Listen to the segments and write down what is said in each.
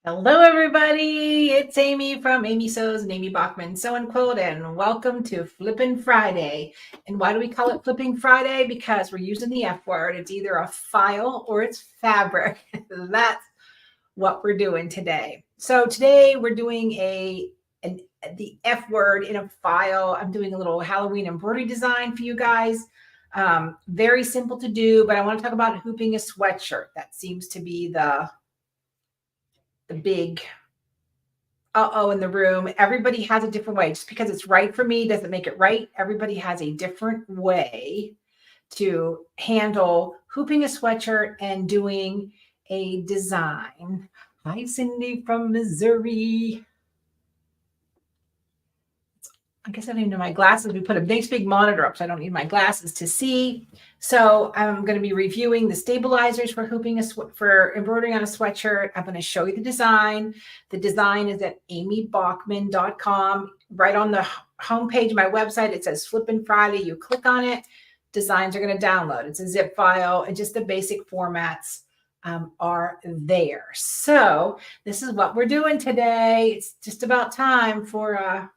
Hello, everybody. It's Amy from Amy Sews and Amy Bachman Sew and Quilt, and welcome to Flippin' Friday. And why do we call it Flipping Friday? Because we're using the F word. It's either a file or it's fabric. That's what we're doing today. So today we're doing the F word in a file. I'm doing a little Halloween embroidery design for you guys. Very simple to do, but I want to talk about hooping a sweatshirt. That seems to be the big in the room. Everybody has a different way. Just because it's right for me doesn't make it right. Everybody has a different way to handle hooping a sweatshirt and doing a design. Hi, Cindy from Missouri. I guess I don't even know my glasses. We put a big monitor up, so I don't need my glasses to see. So I'm going to be reviewing the stabilizers for hooping for embroidering on a sweatshirt. I'm going to show you the design. The design is at amybachman.com. Right on the homepage of my website, it says Flippin' Friday. You click on it. Designs are going to download. It's a zip file, and just the basic formats are there. So this is what we're doing today. It's just about time for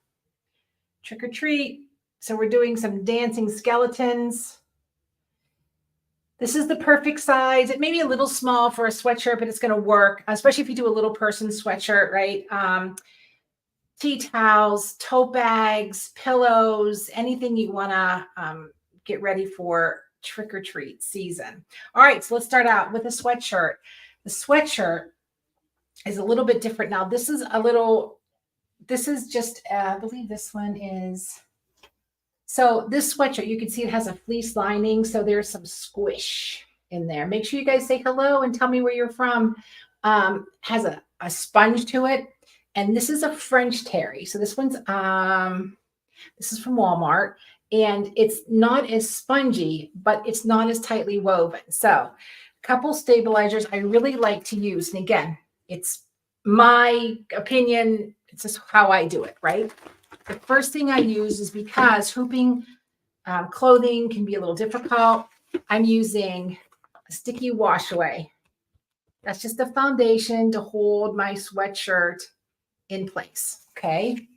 trick or treat. So we're doing some dancing skeletons. This is the perfect size. It may be a little small for a sweatshirt, but it's going to work, especially if you do a little person sweatshirt, right? Tea towels, tote bags, pillows, anything you want to get ready for trick or treat season. All right, so let's start out with a sweatshirt. The sweatshirt is a little bit different. Now, this is just, I believe this one is, so this sweatshirt, you can see it has a fleece lining. So there's some squish in there. Make sure you guys say hello and tell me where you're from. Has a sponge to it. And this is a French terry. So this one's, this is from Walmart. And it's not as spongy, but it's not as tightly woven. So a couple stabilizers I really like to use. And again, it's my opinion. It's just how I do it, right? The first thing I use is because hooping clothing can be a little difficult. I'm using a sticky wash away. That's just the foundation to hold my sweatshirt in place, okay?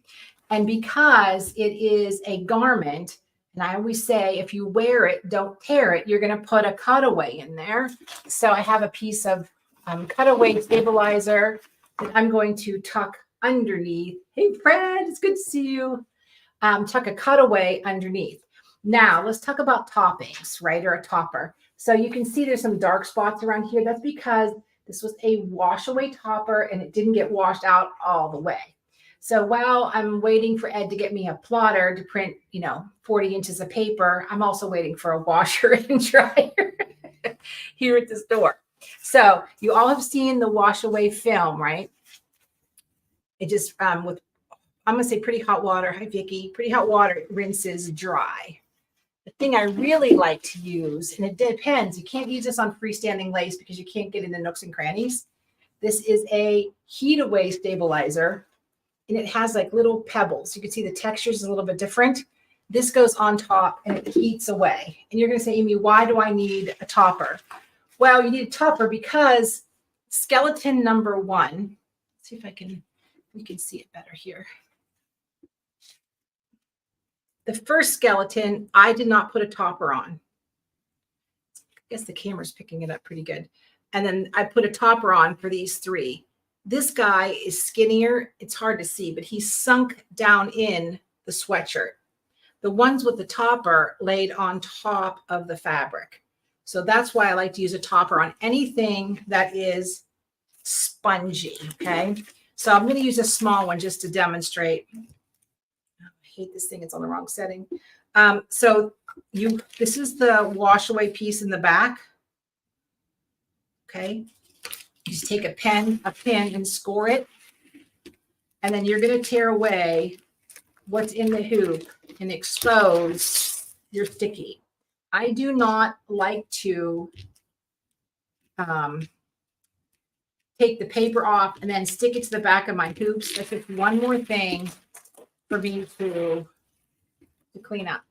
And because it is a garment, and I always say, if you wear it, don't tear it, you're going to put a cutaway in there. So I have a piece of cutaway stabilizer that I'm going to tuck underneath. Hey, Fred, it's good to see you. Tuck a cutaway underneath. Now, let's talk about toppings, right, or a topper. So you can see there's some dark spots around here. That's because this was a wash away topper and it didn't get washed out all the way. So while I'm waiting for Ed to get me a plotter to print, 40 inches of paper, I'm also waiting for a washer and dryer here at the store. So you all have seen the wash away film, right? It just, with, I'm going to say pretty hot water. Hi, Vicki. Pretty hot water, it rinses dry. The thing I really like to use, and it depends, you can't use this on freestanding lace because you can't get in the nooks and crannies. This is a heat away stabilizer. And it has like little pebbles. You can see the texture is a little bit different. This goes on top and it heats away. And you're going to say, Amy, why do I need a topper? Well, you need a topper because skeleton number one, let's see if we can see it better here. The first skeleton, I did not put a topper on. I guess the camera's picking it up pretty good. And then I put a topper on for these three. This guy is skinnier. It's hard to see, but he's sunk down in the sweatshirt. The ones with the topper laid on top of the fabric. So that's why I like to use a topper on anything that is spongy, okay? So I'm going to use a small one just to demonstrate. I hate this thing. It's on the wrong setting. This is the wash away piece in the back, okay? You just take a pin and score it. And then you're going to tear away what's in the hoop and expose your sticky. I do not like to take the paper off and then stick it to the back of my hoops. That's just one more thing for me to clean up.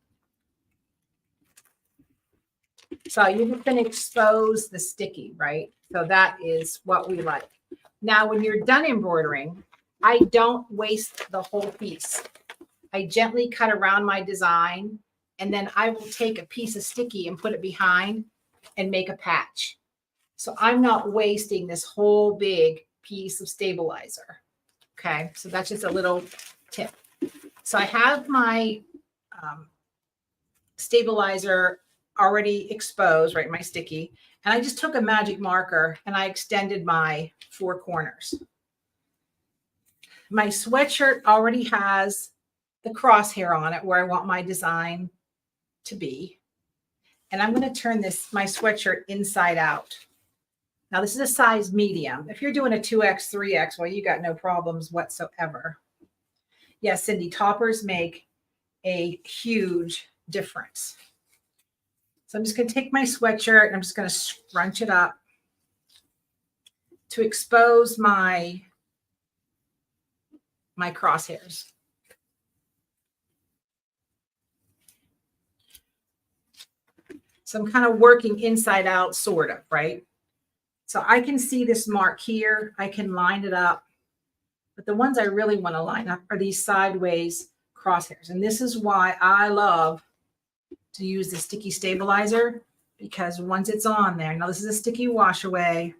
So you're just going to expose the sticky, right? So that is what we like. Now, when you're done embroidering, I don't waste the whole piece. I gently cut around my design, and then I will take a piece of sticky and put it behind and make a patch. So I'm not wasting this whole big piece of stabilizer. Okay, so that's just a little tip. So I have my stabilizer already exposed, right, my sticky, and I just took a magic marker and I extended my 4 corners. My sweatshirt already has the crosshair on it where I want my design to be. And I'm going to turn my sweatshirt inside out. Now this is a size medium. If you're doing a 2X, 3X, well, you got no problems whatsoever. Yes, Cindy, toppers make a huge difference. So I'm just going to take my sweatshirt and I'm just going to scrunch it up to expose my crosshairs. So I'm kind of working inside out, sort of, right? So I can see this mark here. I can line it up. But the ones I really want to line up are these sideways crosshairs. And this is why I love to use the sticky stabilizer, because once it's on there, now this is a sticky wash away.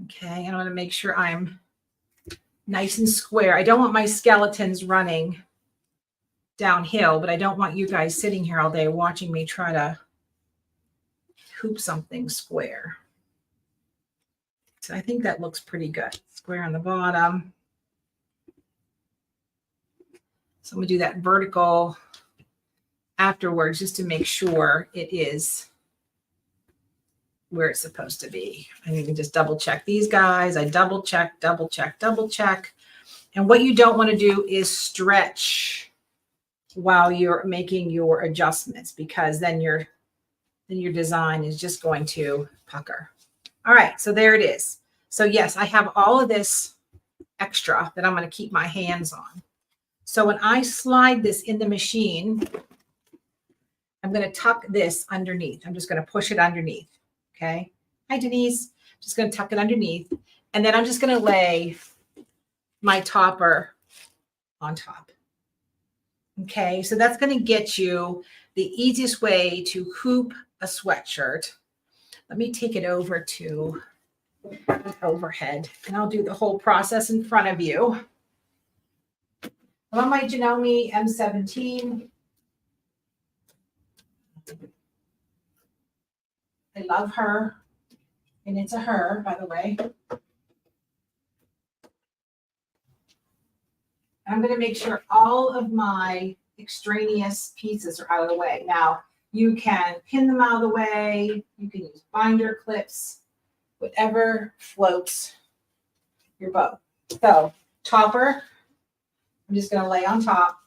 Okay, and I want to make sure I'm nice and square. I don't want my skeletons running downhill, but I don't want you guys sitting here all day watching me try to hoop something square. So I think that looks pretty good. Square on the bottom. So I'm going to do that vertical afterwards just to make sure it is where it's supposed to be. And you can just double check these guys. I double check, double check, double check. And what you don't want to do is stretch while you're making your adjustments, because then your design is just going to pucker. All right, so there it is. So yes, I have all of this extra that I'm going to keep my hands on. So when I slide this in the machine, I'm going to tuck this underneath. I'm just going to push it underneath. Okay. Hi, Denise. Just going to tuck it underneath. And then I'm just going to lay my topper on top. Okay. So that's going to get you the easiest way to hoop a sweatshirt. Let me take it over to the overhead and I'll do the whole process in front of you. I'm on my Janome M17. I love her, and it's a her, by the way. I'm going to make sure all of my extraneous pieces are out of the way. Now, you can pin them out of the way. You can use binder clips, whatever floats your boat. So, topper, I'm just going to lay on top.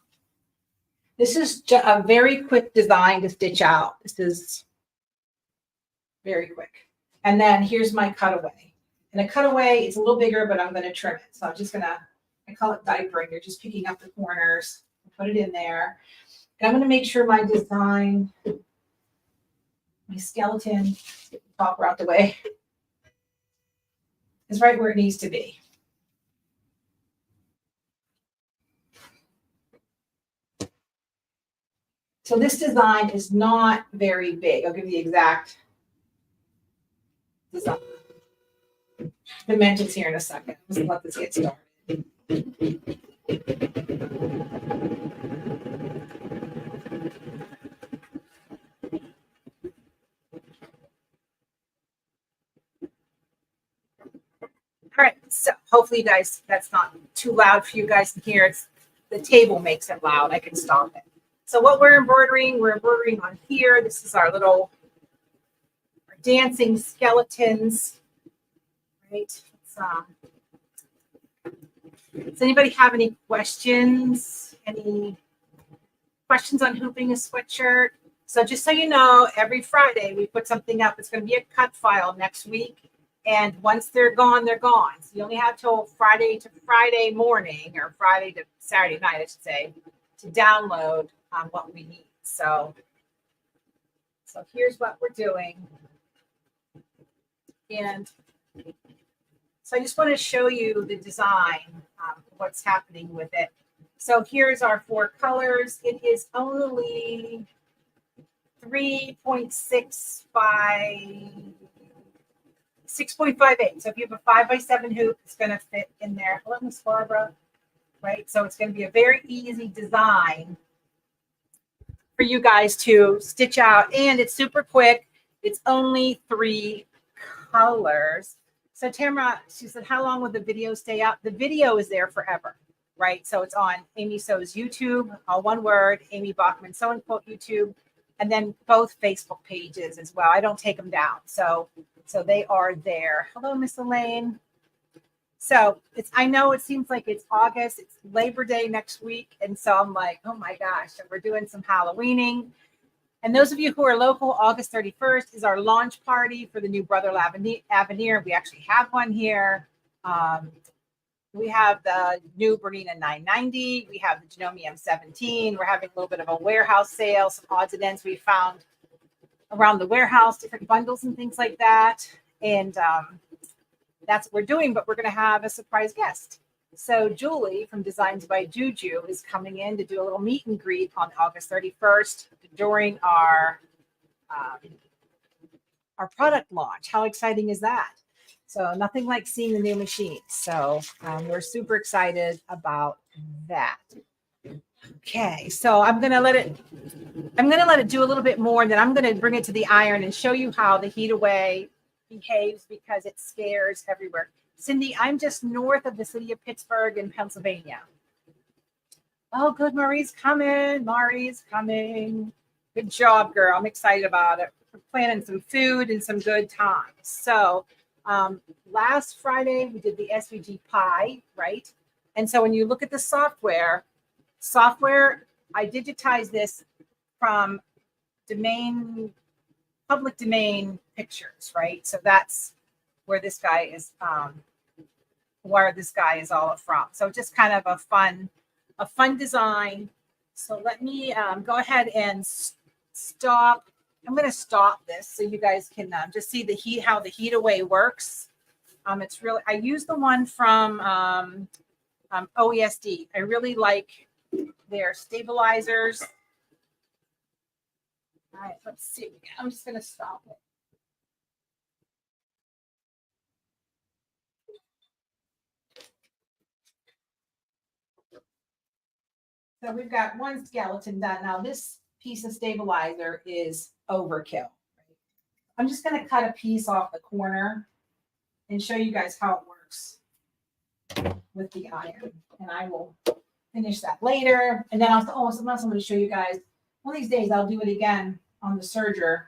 This is a very quick design to stitch out. This is very quick. And then here's my cutaway. And a cutaway is a little bigger, but I'm going to trim it. So I'm just going to, I call it diapering. You're just picking up the corners, put it in there. And I'm going to make sure my design, my skeleton, get the topper out the way, is right where it needs to be. So this design is not very big. I'll give you the exact design dimensions here in a second. Let's let this get started. All right, so hopefully you guys, that's not too loud for you guys to hear. It's the table makes it loud. I can stop it. So what we're embroidering on here. This is our little dancing skeletons, right? Does anybody have any questions? Any questions on hooping a sweatshirt? So just so you know, every Friday we put something up. It's going to be a cut file next week. And once they're gone, they're gone. So you only have till Friday to Friday morning, or Friday to Saturday night, I should say, to download what we need. So here's what we're doing. And So I just want to show you the design, what's happening with it. So here's our 4 colors. It is only 6.58. So if you have a 5x7 hoop, it's going to fit in there. Hello, Miss Barbara. Right? So it's going to be a very easy design for you guys to stitch out. And it's super quick. It's only 3 colors. So Tamara, she said, how long will the video stay up? The video is there forever, right? So it's on Amy Sew's YouTube, all one word, Amy Bachman Sew and Quote YouTube, and then both Facebook pages as well. I don't take them down. So they are there. Hello, Miss Elaine. So I know it seems like it's August, it's Labor Day next week. And so I'm like, oh my gosh, we're doing some Halloweening. And those of you who are local, August 31st is our launch party for the new Brother Avenir. We actually have one here. We have the new Bernina 990. We have the Janome M17. We're having a little bit of a warehouse sale, some odds and ends we found around the warehouse, different bundles and things like that. And that's what we're doing, but we're going to have a surprise guest. So Julie from Designs by Juju is coming in to do a little meet and greet on August 31st during our product launch. How exciting is that? So nothing like seeing the new machine. So we're super excited about that. Okay, so I'm gonna let it do a little bit more, and then I'm gonna bring it to the iron and show you how the heat away behaves because it scares everywhere. Cindy, I'm just north of the city of Pittsburgh in Pennsylvania. Oh, good. Marie's coming. Marie's coming. Good job, girl. I'm excited about it. We're planning some food and some good times. So last Friday, we did the SVG pie, right? And so when you look at the software, I digitized this from public domain pictures, right? So that's where this guy is, all from. So just kind of a fun design. So let me go ahead and stop. I'm going to stop this so you guys can just see the heat, how the heat away works. It's really, I use the one from OESD. I really like their stabilizers. All right, let's see. I'm just going to stop it. So we've got one skeleton done. Now this piece of stabilizer is overkill. I'm just going to cut a piece off the corner and show you guys how it works with the iron. And I will finish that later. And then something else I'm going to show you guys. One of these days I'll do it again on the serger.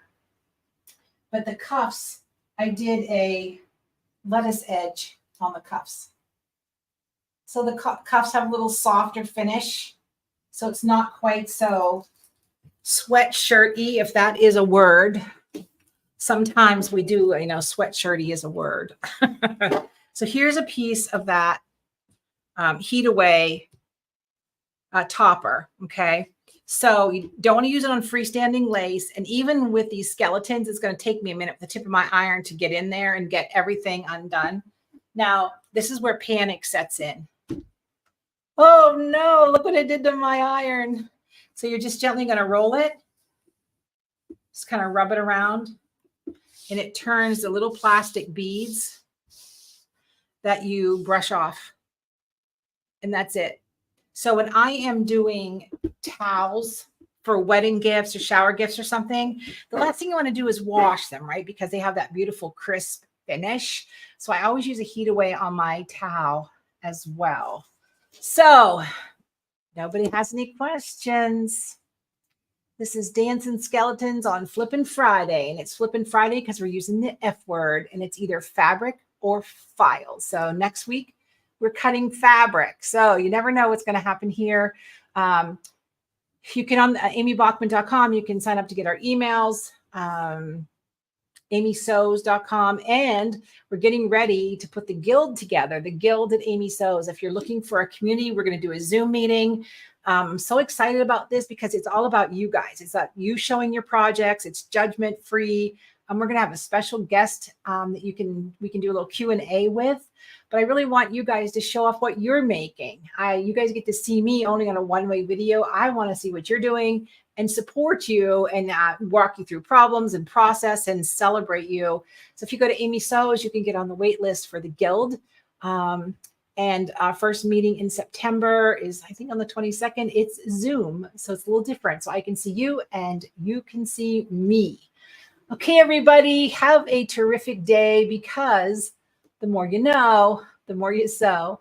But the cuffs, I did a lettuce edge on the cuffs. So the cuffs have a little softer finish. So it's not quite so sweatshirt-y, if that is a word. Sometimes we do, sweatshirt-y is a word. So here's a piece of that heat away topper, okay? So you don't want to use it on freestanding lace. And even with these skeletons, it's going to take me a minute with the tip of my iron to get in there and get everything undone. Now, this is where panic sets in. Oh no, look what I did to my iron. So you're just gently going to roll it. Just kind of rub it around. And it turns the little plastic beads that you brush off. And that's it. So when I am doing towels for wedding gifts or shower gifts or something, the last thing you want to do is wash them, right? Because they have that beautiful crisp finish. So I always use a heat away on my towel as well. So nobody has any questions. This is Dancing Skeletons on Flippin' Friday. And it's Flippin' Friday because we're using the F word. And it's either fabric or files. So next week, we're cutting fabric. So you never know what's going to happen here. You can on amybachman.com, you can sign up to get our emails. amysews.com, and we're getting ready to put the guild together, the guild at Amy Sews. If you're looking for a community, we're going to do a Zoom meeting. I'm so excited about this because it's all about you guys. It's about you showing your projects. It's judgment free. we're going to have a special guest that we can do a little Q&A with. But I really want you guys to show off what you're making. You guys get to see me only on a one-way video. I want to see what you're doing and support you and walk you through problems and process and celebrate you. So if you go to Amy Sews, you can get on the wait list for the Guild. And our first meeting in September is, I think, on the 22nd. It's Zoom, so it's a little different. So I can see you and you can see me. Okay, everybody, have a terrific day, because the more you know, the more you sew.